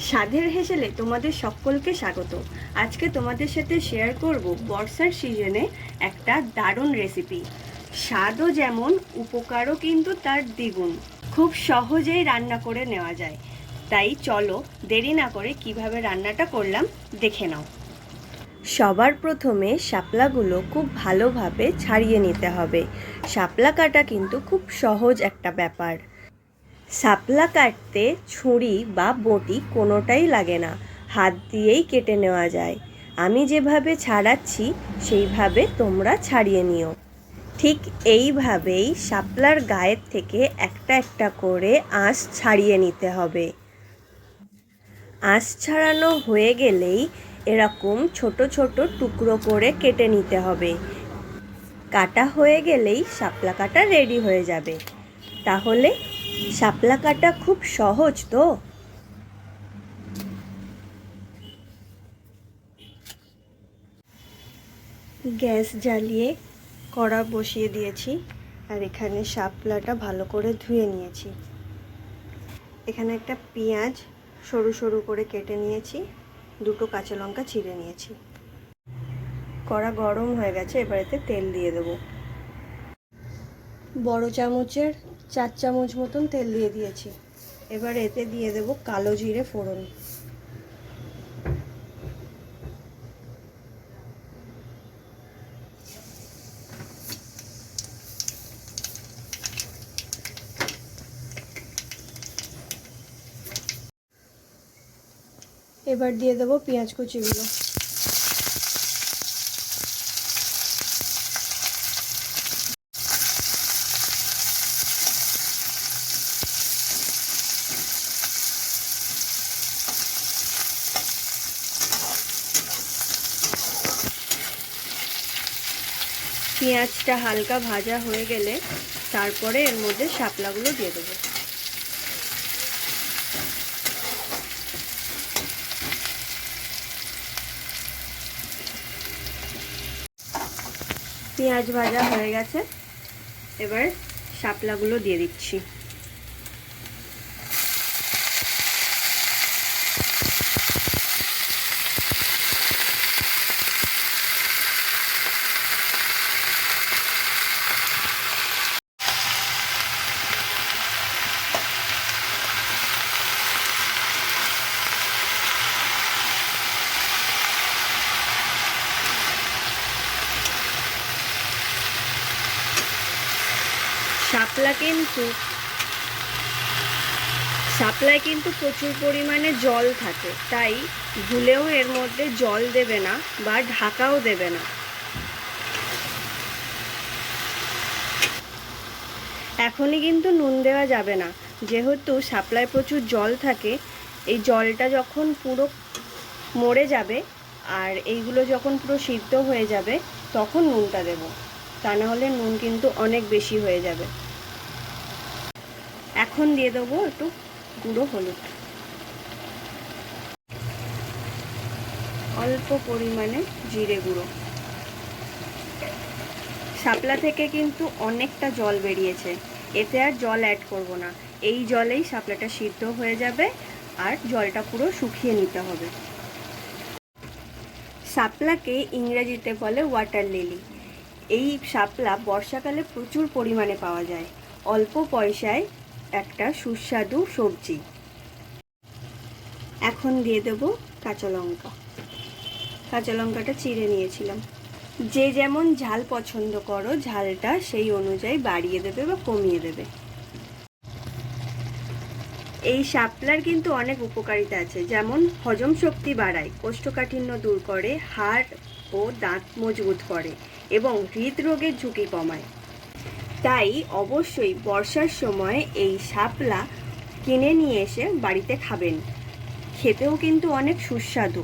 স্বাদের হেসেলে তোমাদের সকলকে স্বাগত। আজকে তোমাদের সাথে শেয়ার করব বর্ষার সিজনে একটা দারুণ রেসিপি। স্বাদও যেমন, উপকারও কিন্তু তার দ্বিগুণ। খুব সহজেই রান্না করে নেওয়া যায়। তাই চলো দেরি না করে কিভাবে রান্নাটা করলাম দেখে নাও। সবার প্রথমে শাপলাগুলো খুব ভালোভাবে ছাড়িয়ে নিতে হবে। শাপলা কাটা কিন্তু খুব সহজ একটা ব্যাপার। শাপলা কাটতে ছুরি বা বঁটি কোনোটাই লাগে না, হাত দিয়েই কেটে নেওয়া যায়। আমি যেভাবে ছাড়াচ্ছি সেইভাবে তোমরা ছাড়িয়ে নিও। ঠিক এইভাবেই শাপলার গায়ের থেকে একটা একটা করে আঁশ ছাড়িয়ে নিতে হবে। আঁশ ছাড়ানো হয়ে গেলেই এরকম ছোট ছোট টুকরো করে কেটে নিতে হবে। কাটা হয়ে গেলেই শাপলা কাটা রেডি হয়ে যাবে। তাহলে শাপলা কাটা খুব সহজ তো। গ্যাস জ্বালিয়ে কড়া বসিয়ে দিয়েছি, আর এখানে শাপলাটা ভালো করে ধুয়ে নিয়েছি। এখানে একটা পেঁয়াজ সরু সরু করে কেটে নিয়েছি, দুটো কাঁচা লঙ্কা চিড়ে নিয়েছি। কড়া গরম হয়ে গেছে, এবার এতে তেল দিয়ে দেবো। বড় চামচের 4 চামচ মতন তেল দিয়ে দিয়েছি। এবার এতে দিয়ে দেবো কালো জিরে ফোড়ন। এবার দিয়ে দেবো পেঁয়াজ কুচিগুলো। পেঁয়াজটা হালকা ভাজা হয়ে গেলে তারপরে এর মধ্যে শাপলাগুলো দিয়ে দেবো। পেঁয়াজ ভাজা হয়ে গেছে, এবার শাপলাগুলো দিয়ে দিচ্ছি। শাপলায় কিন্তু প্রচুর পরিমাণে জল থাকে, তাই ভুলেও এর মধ্যে জল দেবে না বা ঢাকাও দেবে না। এখনই কিন্তু নুন দেওয়া যাবে না, যেহেতু শাপলায় প্রচুর জল থাকে। এই জলটা যখন পুরো মরে যাবে আর এইগুলো যখন পুরো সিদ্ধ হয়ে যাবে তখন নুনটা দেব, তা না হলে নুন কিন্তু অনেক বেশি হয়ে যাবে। এখন দিয়ে দেবো একটু গুঁড়ো হলুদ, অল্প পরিমাণে জিরে গুঁড়ো। শাপলা থেকে কিন্তু অনেকটা জল বেরিয়েছে, এতে আর জল অ্যাড করব না। এই জলেই শাপলাটা সিদ্ধ হয়ে যাবে আর জলটা পুরো শুকিয়ে নিতে হবে। শাপলাকে ইংরেজিতে বলে ওয়াটার লিলি। এই শাপলা বর্ষাকালে প্রচুর পরিমাণে পাওয়া যায়, অল্প পয়সায় একটা সুস্বাদু সবজি। এখন দিয়ে দেবো কাঁচা লঙ্কা। কাঁচা লঙ্কাটা চিড়ে নিয়েছিলাম। যে যেমন ঝাল পছন্দ করো, ঝালটা সেই অনুযায়ী বাড়িয়ে দেবে বা কমিয়ে দেবে। এই শাপলার কিন্তু অনেক উপকারিতা আছে, যেমন হজম শক্তি বাড়ায়, কোষ্ঠকাঠিন্য দূর করে, হাড় ও দাঁত মজবুত করে এবং হৃদরোগের ঝুঁকি কমায়। তাই অবশ্যই বর্ষার সময় এই শাপলা কিনে নিয়ে এসে বাড়িতে খাবেন, খেতেও কিন্তু অনেক সুস্বাদু।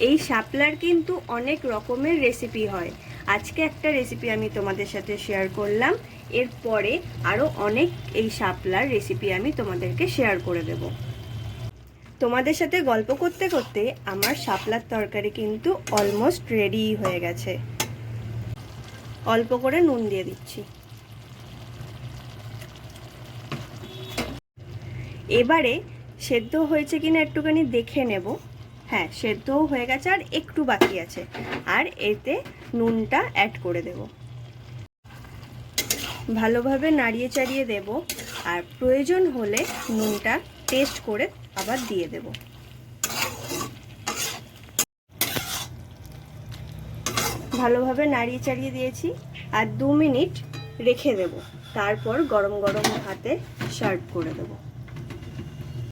এই শাপলার কিন্তু অনেক রকমের রেসিপি হয়। আজকে একটা রেসিপি আমি তোমাদের সাথে শেয়ার করলাম, এরপরে আরও অনেক এই শাপলার রেসিপি আমি তোমাদেরকে শেয়ার করে দেব। তোমাদের সাথে গল্প করতে করতে আমার শাপলার তরকারি কিন্তু অলমোস্ট রেডি হয়ে গেছে। অল্প করে নুন দিয়ে দিচ্ছি। এবারে সেদ্ধ হয়েছে কিনা একটুখানি দেখে নেব। হ্যাঁ, সেদ্ধও হয়ে গেছে, আর একটু বাকি আছে। আর এতে নুনটা অ্যাড করে দেব। ভালোভাবে নাড়িয়ে চাড়িয়ে দেব, আর প্রয়োজন হলে নুনটা টেস্ট করে আবার দিয়ে দেব। ভালোভাবে নাড়িয়ে চাড়িয়ে দিয়েছি, আর 2 মিনিট রেখে দেব। তারপর গরম গরম ভাতে সার্ভ করে দেবো।